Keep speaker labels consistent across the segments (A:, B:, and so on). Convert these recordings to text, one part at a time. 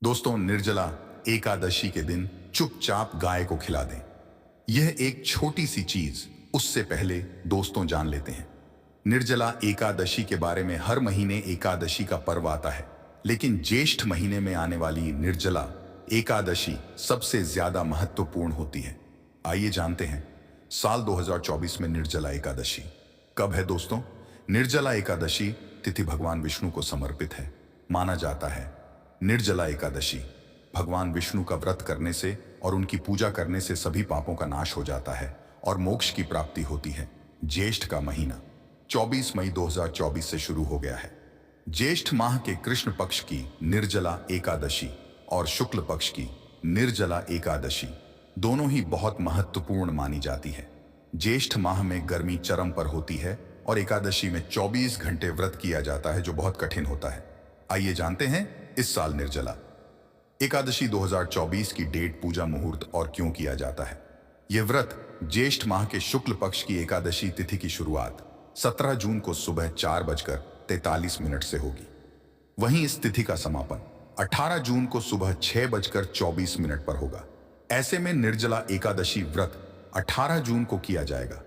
A: दोस्तों, निर्जला एकादशी के दिन चुपचाप गाय को खिला दें। यह एक छोटी सी चीज, उससे पहले दोस्तों जान लेते हैं निर्जला एकादशी के बारे में। हर महीने एकादशी का पर्व आता है, लेकिन ज्येष्ठ महीने में आने वाली निर्जला एकादशी सबसे ज्यादा महत्वपूर्ण होती है। आइए जानते हैं साल 2024 में निर्जला एकादशी कब है। दोस्तों, निर्जला एकादशी तिथि भगवान विष्णु को समर्पित है। माना जाता है निर्जला एकादशी भगवान विष्णु का व्रत करने से और उनकी पूजा करने से सभी पापों का नाश हो जाता है और मोक्ष की प्राप्ति होती है। ज्येष्ठ का महीना 24 मई 2024 से शुरू हो गया है। ज्येष्ठ माह के कृष्ण पक्ष की निर्जला एकादशी और शुक्ल पक्ष की निर्जला एकादशी दोनों ही बहुत महत्वपूर्ण मानी जाती है। ज्येष्ठ माह में गर्मी चरम पर होती है और एकादशी में 24 घंटे व्रत किया जाता है, जो बहुत कठिन होता है। आइए जानते हैं इस साल निर्जला एकादशी 2024 की डेट, पूजा, मुहूर्त और क्यों किया जाता है। यह व्रत ज्येष्ठ माह के शुक्ल पक्ष की एकादशी तिथि की शुरुआत 17 जून को सुबह 4:43 से होगी। वहीं इस तिथि का समापन 18 जून को सुबह 6:24 पर होगा। ऐसे में निर्जला एकादशी व्रत 18 जून को किया जाएगा।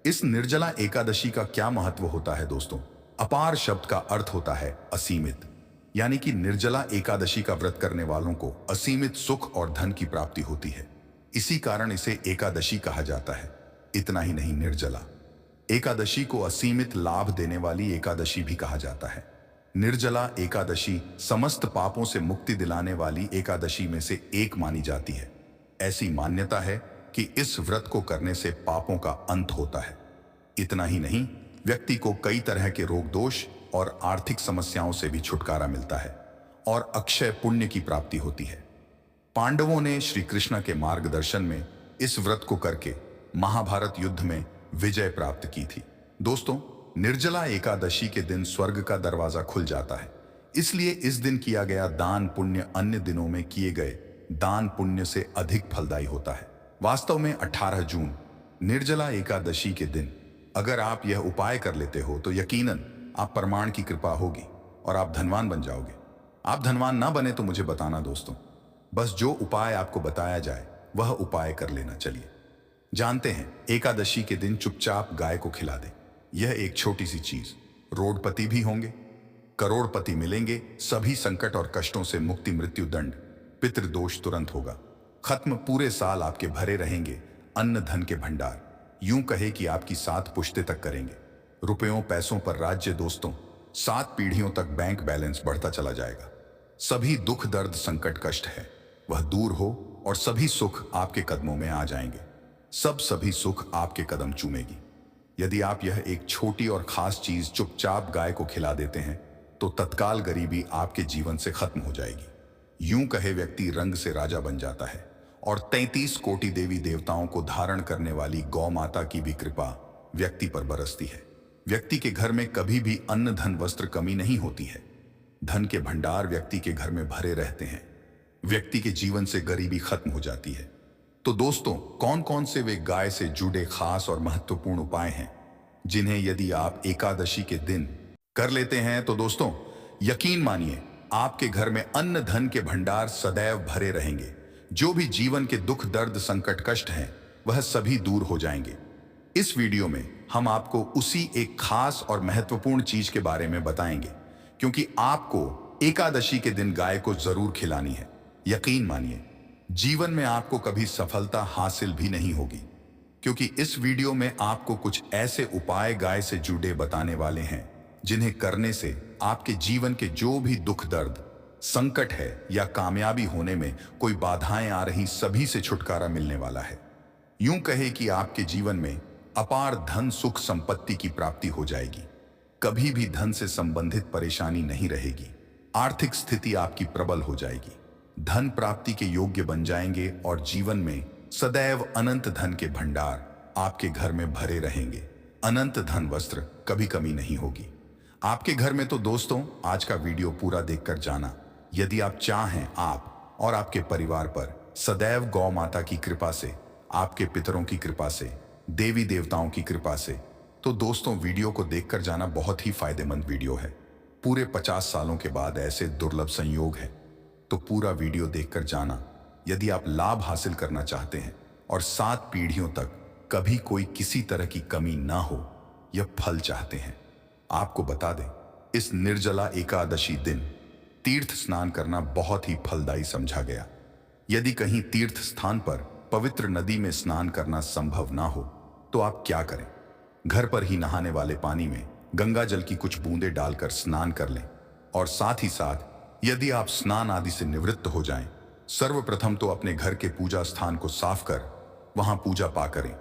A: इस निर्जला एकादशी का क्या महत्व होता है दोस्तों? अपार शब्द का अर्थ होता है असीमित, यानी कि निर्जला एकादशी का व्रत करने वालों को असीमित सुख और धन की प्राप्ति होती है। इसी कारण इसे एकादशी कहा जाता है। इतना ही नहीं, निर्जला एकादशी को असीमित लाभ देने वाली एकादशी भी कहा जाता है। निर्जला एकादशी समस्त पापों से मुक्ति दिलाने वाली एकादशी में से एक मानी जाती है। ऐसी मान्यता है कि इस व्रत को करने से पापों का अंत होता है। इतना ही नहीं, व्यक्ति को कई तरह के रोग दोष और आर्थिक समस्याओं से भी छुटकारा मिलता है और अक्षय पुण्य की प्राप्ति होती है। पांडवों ने श्री कृष्ण के मार्गदर्शन में इस व्रत को करके महाभारत युद्ध में विजय प्राप्त की थी। दोस्तों, निर्जला एकादशी के दिन स्वर्ग का दरवाजा खुल जाता है, इसलिए इस दिन किया गया दान पुण्य अन्य दिनों में किए गए दान पुण्य से अधिक फलदायी होता है। वास्तव में 18 जून निर्जला एकादशी के दिन अगर आप यह उपाय कर लेते हो तो यकीनन आप प्रमाण की कृपा होगी और आप धनवान बन जाओगे। आप धनवान ना बने तो मुझे बताना दोस्तों, बस जो उपाय आपको बताया जाए वह उपाय कर लेना। चलिए जानते हैं, एकादशी के दिन चुपचाप गाय को खिला दें। यह एक छोटी सी चीज, रोडपति भी होंगे, करोड़पति मिलेंगे, सभी संकट और कष्टों से मुक्ति, मृत्यु दंड, पितृदोष तुरंत होगा खत्म, पूरे साल आपके भरे रहेंगे अन्न धन के भंडार। यूं कहे कि आपकी 7 पुश्ते तक करेंगे। रुपयों पैसों पर राज्य दोस्तों, 7 पीढ़ियों तक बैंक बैलेंस बढ़ता चला जाएगा। सभी दुख दर्द संकट कष्ट है वह दूर हो और सभी सुख आपके कदमों में आ जाएंगे। सभी सुख आपके कदम चूमेगी। यदि आप यह एक छोटी और खास चीज चुपचाप गाय को खिला देते हैं तो तत्काल गरीबी आपके जीवन से खत्म हो जाएगी। यूं कहे व्यक्ति रंग से राजा बन जाता है और 33 कोटि देवी देवताओं को धारण करने वाली गौ माता की भी कृपा व्यक्ति पर बरसती है। व्यक्ति के घर में कभी भी अन्न धन वस्त्र कमी नहीं होती है। धन के भंडार व्यक्ति के घर में भरे रहते हैं। व्यक्ति के जीवन से गरीबी खत्म हो जाती है। तो दोस्तों, कौन कौन से वे गाय से जुड़े खास और महत्वपूर्ण उपाय हैं जिन्हें यदि आप एकादशी के दिन कर लेते हैं तो दोस्तों यकीन मानिए आपके घर में अन्न धन के भंडार सदैव भरे रहेंगे। जो भी जीवन के दुख दर्द संकट कष्ट हैं वह सभी दूर हो जाएंगे। इस वीडियो में हम आपको उसी एक खास और महत्वपूर्ण चीज के बारे में बताएंगे, क्योंकि आपको एकादशी के दिन गाय को जरूर खिलानी है। यकीन मानिए जीवन में आपको कभी सफलता हासिल भी नहीं होगी, क्योंकि इस वीडियो में आपको कुछ ऐसे उपाय गाय से जुड़े बताने वाले हैं जिन्हें करने से आपके जीवन के जो भी दुख दर्द संकट है या कामयाबी होने में कोई बाधाएं आ रही, सभी से छुटकारा मिलने वाला है। यूं कहे कि आपके जीवन में अपार धन सुख संपत्ति की प्राप्ति हो जाएगी। कभी भी धन से संबंधित परेशानी नहीं रहेगी। आर्थिक स्थिति आपकी प्रबल हो जाएगी। धन प्राप्ति के योग्य बन जाएंगे और जीवन में सदैव अनंत धन के भंडार आपके घर में भरे रहेंगे। अनंत धन वस्त्र कभी कमी नहीं होगी आपके घर में। तो दोस्तों, आज का वीडियो पूरा देखकर जाना। यदि आप चाहें आप और आपके परिवार पर सदैव गौ माता की कृपा से, आपके पितरों की कृपा से, देवी देवताओं की कृपा से, तो दोस्तों वीडियो को देखकर जाना। बहुत ही फायदेमंद वीडियो है। पूरे 50 सालों के बाद ऐसे दुर्लभ संयोग है तो पूरा वीडियो देखकर जाना यदि आप लाभ हासिल करना चाहते हैं और 7 पीढ़ियों तक कभी कोई किसी तरह की कमी ना हो, यह फल चाहते हैं। आपको बता दें, इस निर्जला एकादशी दिन तीर्थ स्नान करना बहुत ही फलदायी समझा गया। यदि कहीं तीर्थ स्थान पर पवित्र नदी में स्नान करना संभव ना हो तो आप क्या करें? घर पर ही नहाने वाले पानी में गंगा जल की कुछ बूंदें डालकर स्नान कर लें। और साथ ही साथ यदि आप स्नान आदि से निवृत्त हो जाएं, सर्वप्रथम तो अपने घर के पूजा स्थान को साफ कर वहां पूजा पा करें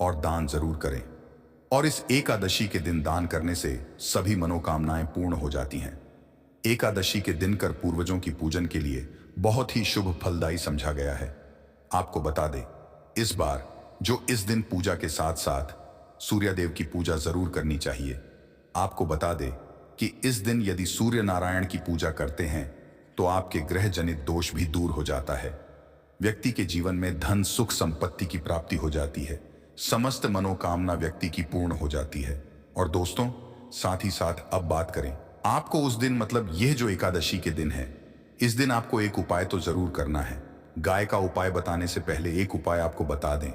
A: और दान जरूर करें। और इस एकादशी के दिन दान करने से सभी मनोकामनाएं पूर्ण हो जाती हैं। एकादशी के दिन कर पूर्वजों की पूजन के लिए बहुत ही शुभ फलदायी समझा गया है। आपको बता दें, इस बार जो इस दिन पूजा के साथ साथ सूर्यदेव की पूजा जरूर करनी चाहिए। आपको बता दें कि इस दिन यदि सूर्य नारायण की पूजा करते हैं तो आपके ग्रह जनित दोष भी दूर हो जाता है। व्यक्ति के जीवन में धन सुख संपत्ति की प्राप्ति हो जाती है। समस्त मनोकामना व्यक्ति की पूर्ण हो जाती है। और दोस्तों, साथ ही साथ अब बात करें, आपको उस दिन मतलब यह जो एकादशी के दिन है, इस दिन आपको एक उपाय तो जरूर करना है। गाय का उपाय बताने से पहले एक उपाय आपको बता दें,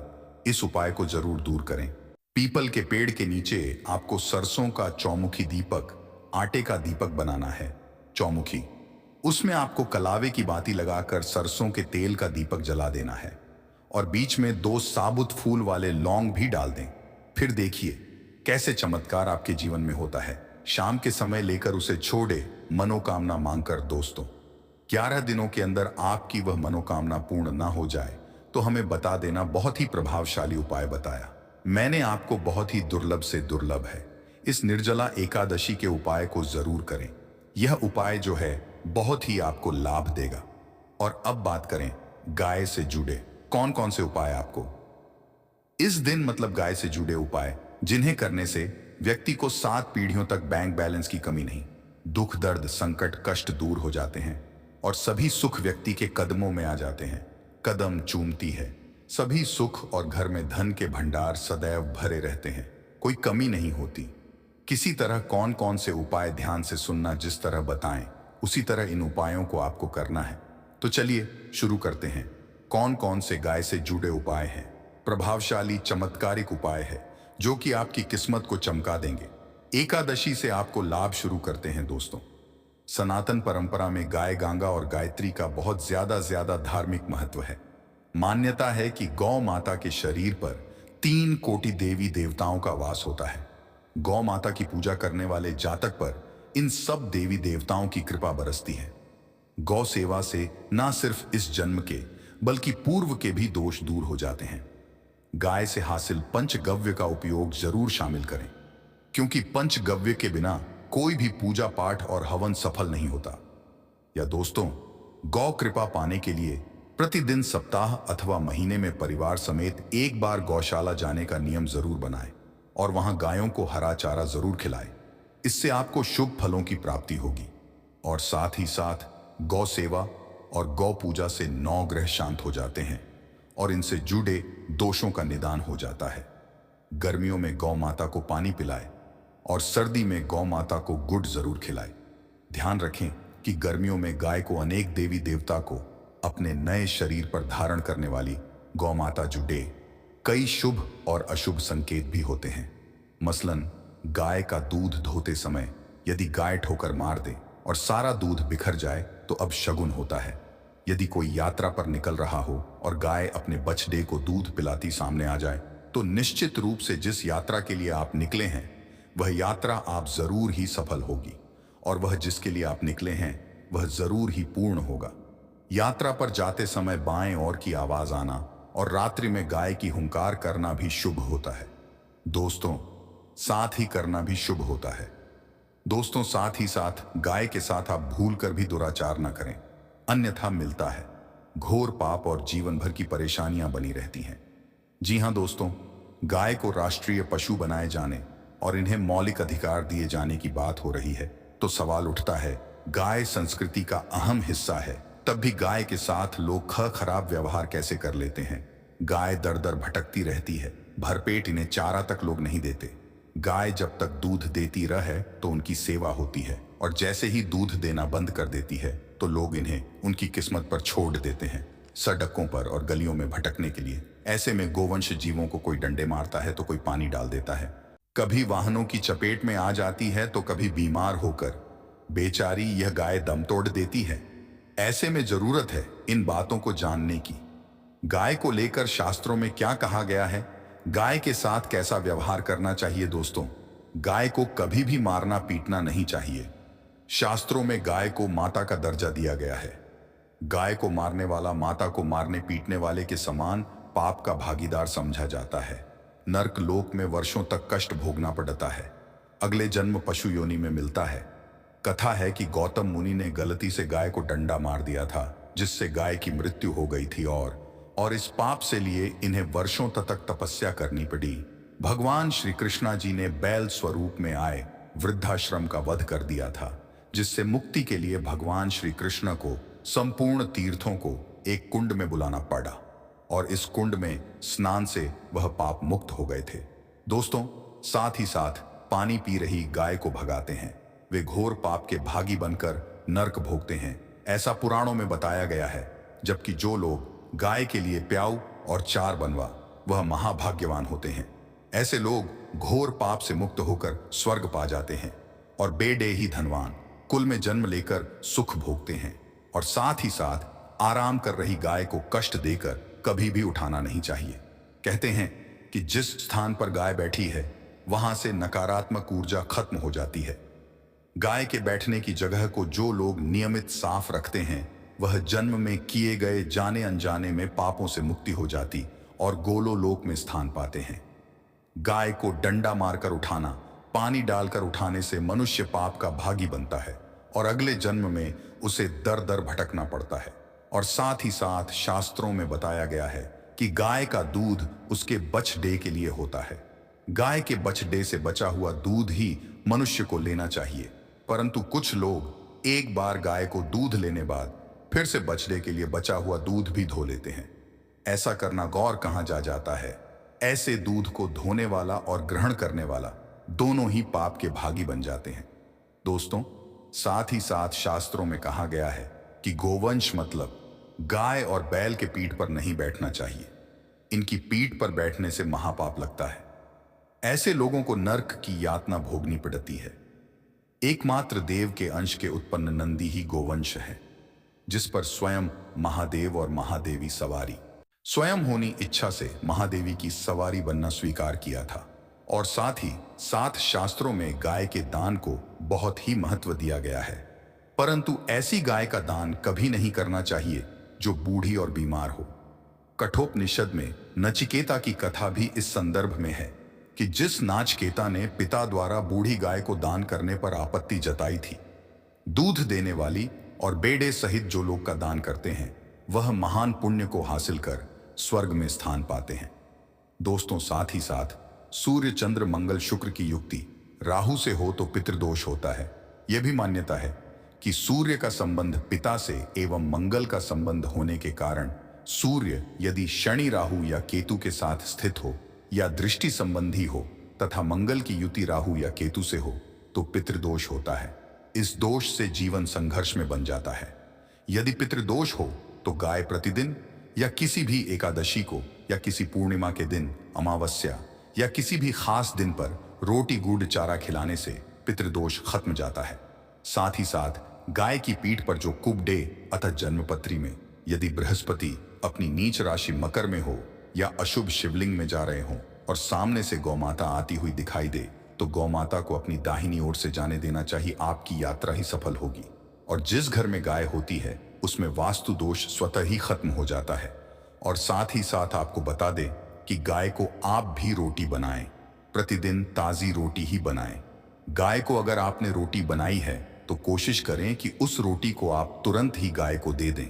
A: इस उपाय को जरूर दूर करें। पीपल के पेड़ के नीचे आपको सरसों का चौमुखी दीपक, आटे का दीपक बनाना है। चौमुखी, उसमें आपको कलावे की बाती लगाकर सरसों के तेल का दीपक जला देना है और बीच में 2 साबुत फूल वाले लौंग भी डाल दें। फिर देखिए कैसे चमत्कार आपके जीवन में होता है। शाम के समय लेकर उसे छोड़े मनोकामना मांगकर। दोस्तों, 11 दिनों के अंदर आपकी वह मनोकामना पूर्ण ना हो जाए तो हमें बता देना। बहुत ही प्रभावशाली उपाय बताया मैंने आपको, बहुत ही दुर्लभ से दुर्लभ है। इस निर्जला एकादशी के उपाय को जरूर करें। यह उपाय जो है बहुत ही आपको लाभ देगा। और अब बात करें गाय से जुड़े कौन कौन से उपाय आपको इस दिन मतलब गाय से जुड़े उपाय जिन्हें करने से व्यक्ति को 7 पीढ़ियों तक बैंक बैलेंस की कमी नहीं, दुख दर्द संकट कष्ट दूर हो जाते हैं और सभी सुख व्यक्ति के कदमों में आ जाते हैं। कदम चूमती है सभी सुख और घर में धन के भंडार सदैव भरे रहते हैं, कोई कमी नहीं होती। किसी तरह कौन कौन से उपाय ध्यान से सुनना, जिस तरह बताएं उसी तरह इन उपायों को आपको करना है। तो चलिए शुरू करते हैं। कौन कौन से गाय से जुड़े उपाय हैं? प्रभावशाली चमत्कारिक उपाय है जो कि आपकी किस्मत को चमका देंगे। एकादशी से आपको लाभ शुरू करते हैं। दोस्तों, सनातन परंपरा में गाय गंगा और गायत्री का बहुत ज्यादा धार्मिक महत्व है। मान्यता है कि गौ माता के शरीर पर 3 कोटि देवी देवताओं का वास होता है। गौ माता की पूजा करने वाले जातक पर इन सब देवी देवताओं की कृपा बरसती है। गौ सेवा से ना सिर्फ इस जन्म के बल्कि पूर्व के भी दोष दूर हो जाते हैं। गाय से हासिल पंचगव्य का उपयोग जरूर शामिल करें, क्योंकि पंचगव्य के बिना कोई भी पूजा पाठ और हवन सफल नहीं होता। या दोस्तों, गौ कृपा पाने के लिए प्रतिदिन सप्ताह अथवा महीने में परिवार समेत एक बार गौशाला जाने का नियम जरूर बनाएं और वहां गायों को हरा चारा जरूर खिलाएं। इससे आपको शुभ फलों की प्राप्ति होगी। और साथ ही साथ गौ सेवा और गौ पूजा से 9 ग्रह शांत हो जाते हैं और इनसे जुड़े दोषों का निदान हो जाता है। गर्मियों में गौ माता को पानी पिलाएं और सर्दी में गौ माता को गुड़ जरूर खिलाएं। ध्यान रखें कि गर्मियों में गाय को अनेक देवी देवता को अपने नए शरीर पर धारण करने वाली गौ माता जुड़े कई शुभ और अशुभ संकेत भी होते हैं। मसलन, गाय का दूध धोते समय यदि गाय ठोकर मार दे और सारा दूध बिखर जाए तो अब शगुन होता है। यदि कोई यात्रा पर निकल रहा हो और गाय अपने बछड़े को दूध पिलाती सामने आ जाए तो निश्चित रूप से जिस यात्रा के लिए आप निकले हैं वह यात्रा आप जरूर ही सफल होगी और वह जिसके लिए आप निकले हैं वह जरूर ही पूर्ण होगा। यात्रा पर जाते समय बाएं ओर की आवाज आना और रात्रि में गाय की हुंकार करना भी शुभ होता है। दोस्तों, साथ ही करना भी शुभ होता है। दोस्तों, साथ ही साथ गाय के साथ आप भूल कर भी दुराचार न करें, अन्यथा मिलता है घोर पाप और जीवन भर की परेशानियां बनी रहती हैं। जी हां दोस्तों, गाय को राष्ट्रीय पशु बनाए जाने और इन्हें मौलिक अधिकार दिए जाने की बात हो रही है तो सवाल उठता है, गाय संस्कृति का अहम हिस्सा है, तब भी गाय के साथ लोग खराब व्यवहार कैसे कर लेते हैं। गाय दर दर भटकती रहती है, भरपेट इन्हें चारा तक लोग नहीं देते। गाय जब तक दूध देती रहे तो उनकी सेवा होती है और जैसे ही दूध देना बंद कर देती है तो लोग इन्हें उनकी किस्मत पर छोड़ देते हैं, सड़कों पर और गलियों में भटकने के लिए। ऐसे में गोवंश जीवों को कोई डंडे मारता है तो कोई पानी डाल देता है, कभी वाहनों की चपेट में आ जाती है तो कभी बीमार होकर बेचारी यह गाय दम तोड़ देती है। ऐसे में जरूरत है इन बातों को जानने की। गाय को लेकर शास्त्रों में क्या कहा गया है, गाय के साथ कैसा व्यवहार करना चाहिए। दोस्तों, गाय को कभी भी मारना पीटना नहीं चाहिए। शास्त्रों में गाय को माता का दर्जा दिया गया है। गाय को मारने वाला माता को मारने पीटने वाले के समान पाप का भागीदार समझा जाता है। नर्क लोक में वर्षों तक कष्ट भोगना पड़ता है। अगले जन्म पशु योनि में मिलता है। कथा है कि गौतम मुनि ने गलती से गाय को डंडा मार दिया था, जिससे गाय की मृत्यु हो गई थी और इस पाप से लिए इन्हें वर्षों तक तपस्या करनी पड़ी। भगवान श्री कृष्णा जी ने बैल स्वरूप में आए वृद्धाश्रम का वध कर दिया था, जिससे मुक्ति के लिए भगवान श्री कृष्ण को संपूर्ण तीर्थों को एक कुंड में बुलाना पड़ा और इस कुंड में स्नान से वह पाप मुक्त हो गए थे। दोस्तों, साथ ही साथ पानी पी रही गाय को भगाते हैं। वे घोर पाप के भागी बनकर नर्क भोगते हैं, ऐसा पुराणों में बताया गया है। जबकि जो लोग गाय के लिए प्याऊ और चार बनवा, वह महाभाग्यवान होते हैं। ऐसे लोग घोर पाप से मुक्त होकर स्वर्ग पा जाते हैं और बेडे ही धनवान कुल में जन्म लेकर सुख भोगते हैं। और साथ ही साथ आराम कर रही गाय को कष्ट देकर कभी भी उठाना नहीं चाहिए। कहते हैं कि जिस स्थान पर गाय बैठी है वहां से नकारात्मक ऊर्जा खत्म हो जाती है। गाय के बैठने की जगह को जो लोग नियमित साफ रखते हैं, वह जन्म में किए गए जाने अनजाने में पापों से मुक्ति हो जाती और गोलो लोक में स्थान पाते हैं। गाय को डंडा मारकर उठाना, पानी डालकर उठाने से मनुष्य पाप का भागी बनता है और अगले जन्म में उसे दर दर भटकना पड़ता है। और साथ ही साथ शास्त्रों में बताया गया है कि गाय का दूध उसके बछड़े के लिए होता है। गाय के बछड़े से बचा हुआ दूध ही मनुष्य को लेना चाहिए, परंतु कुछ लोग एक बार गाय को दूध लेने बाद फिर से बछड़े के लिए बचा हुआ दूध भी धो लेते हैं। ऐसा करना गौर कहा जाता है। ऐसे दूध को धोने वाला और ग्रहण करने वाला दोनों ही पाप के भागी बन जाते हैं। दोस्तों, साथ ही साथ शास्त्रों में कहा गया है कि गोवंश मतलब गाय और बैल के पीठ पर नहीं बैठना चाहिए। इनकी पीठ पर बैठने से महापाप लगता है। ऐसे लोगों को नर्क की यातना भोगनी पड़ती है। एकमात्र देव के अंश के उत्पन्न नंदी ही गोवंश है, जिस पर स्वयं महादेव और महादेवी सवारी स्वयं होनी इच्छा से महादेवी की सवारी बनना स्वीकार किया था। और साथ ही साथ शास्त्रों में गाय के दान को बहुत ही महत्व दिया गया है। परंतु ऐसी गाय का दान कभी नहीं करना चाहिए जो बूढ़ी और बीमार हो। कठोपनिषद में नचिकेता की कथा भी इस संदर्भ में है कि जिस नाचकेता ने पिता द्वारा बूढ़ी गाय को दान करने पर आपत्ति जताई थी, दूध देने वाली और बेड़े सहित जो लोग का दान करते हैं, वह महान पुण्य को हासिल कर स्वर्ग में स्थान पाते हैं। दोस्तों, साथ ही साथ सूर्य चंद्र मंगल शुक्र की युक्ति राहु से हो तो पितृदोष होता है। यह भी मान्यता है कि सूर्य का संबंध पिता से एवं मंगल का संबंध होने के कारण सूर्य यदि शनि राहु या केतु के साथ स्थित हो या दृष्टि संबंधी हो तथा मंगल की युति राहु या केतु से हो तो पितृदोष होता है। इस दोष से जीवन संघर्ष में बन जाता है। यदि पितृदोष हो तो गाय प्रतिदिन या किसी भी एकादशी को या किसी पूर्णिमा के दिन, अमावस्या या किसी भी खास दिन पर रोटी गुड़ चारा खिलाने से पितृदोष खत्म जाता है। साथ ही साथ गाय की पीठ पर जो कुबडे अतः जन्मपत्री में यदि बृहस्पति अपनी नीच राशि मकर में हो या अशुभ शिवलिंग में जा रहे हों और सामने से गौमाता आती हुई दिखाई दे तो गौमाता को अपनी दाहिनी ओर से जाने देना चाहिए। आपकी यात्रा ही सफल होगी। और जिस घर में गाय होती है उसमें वास्तु दोष स्वतः ही खत्म हो जाता है। और साथ ही साथ आपको बता दें कि गाय को आप भी रोटी बनाएं, प्रतिदिन ताज़ी रोटी ही बनाएं। गाय को अगर आपने रोटी बनाई है तो कोशिश करें कि उस रोटी को आप तुरंत ही गाय को दे दें।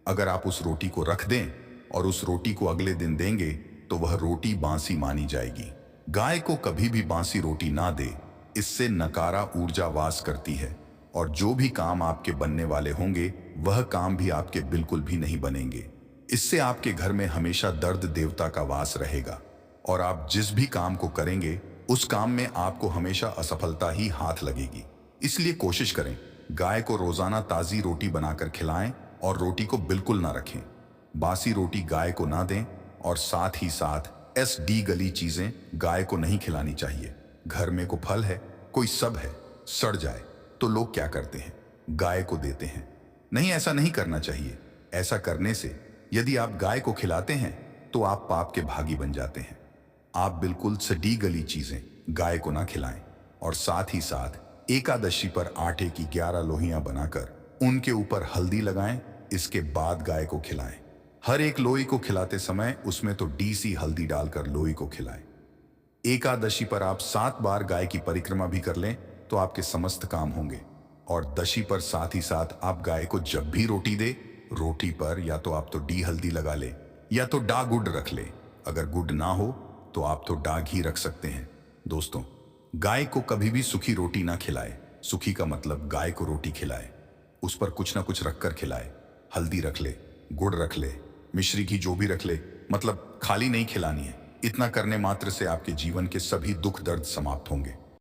A: अगर आप उस रोटी को रख दें और उस रोटी को अगले दिन देंगे तो वह रोटी बासी मानी जाएगी। गाय को कभी भी बासी रोटी ना दे, इससे नकारा ऊर्जा वास करती है और जो भी काम आपके बनने वाले होंगे वह काम भी आपके बिल्कुल भी नहीं बनेंगे। इससे आपके घर में हमेशा दर्द देवता का वास रहेगा और आप जिस भी काम को करेंगे उस काम में आपको हमेशा असफलता ही हाथ लगेगी। इसलिए कोशिश करें गाय को रोजाना ताजी रोटी बनाकर खिलाएं और रोटी को बिल्कुल ना रखें। बासी रोटी गाय को ना दें और साथ ही साथ गली चीजें गाय को नहीं खिलानी चाहिए। घर में कोई फल है, कोई सब है, सड़ जाए तो लोग क्या करते हैं, गाय को देते हैं। नहीं, ऐसा नहीं करना चाहिए। ऐसा करने से यदि आप गाय को खिलाते हैं तो आप पाप के भागी बन जाते हैं। आप बिल्कुल सड़ी गली चीजें गाय को ना खिलाएं और साथ ही साथ एकादशी पर आटे की 11 लोहियां बनाकर उनके ऊपर हल्दी लगाएं। इसके बाद गाय को खिलाएं। हर एक लोई को खिलाते समय उसमें तो डीसी हल्दी डालकर लोई को खिलाएं। एकादशी पर आप 7 बार गाय की परिक्रमा भी कर लें तो आपके समस्त काम होंगे। और दशी पर साथ ही साथ आप गाय को जब भी रोटी दे, रोटी पर या तो आप तो डी हल्दी लगा ले या तो डा गुड़ रख ले। अगर गुड़ ना हो तो आप तो डा घी रख सकते हैं। दोस्तों, गाय को कभी भी सूखी रोटी ना खिलाए। सूखी का मतलब गाय को रोटी खिलाए, उस पर कुछ ना कुछ रखकर खिलाए। हल्दी रख ले, गुड़ रख ले, मिश्री घी जो भी रख ले, मतलब खाली नहीं खिलानी है। इतना करने मात्र से आपके जीवन के सभी दुख दर्द समाप्त होंगे।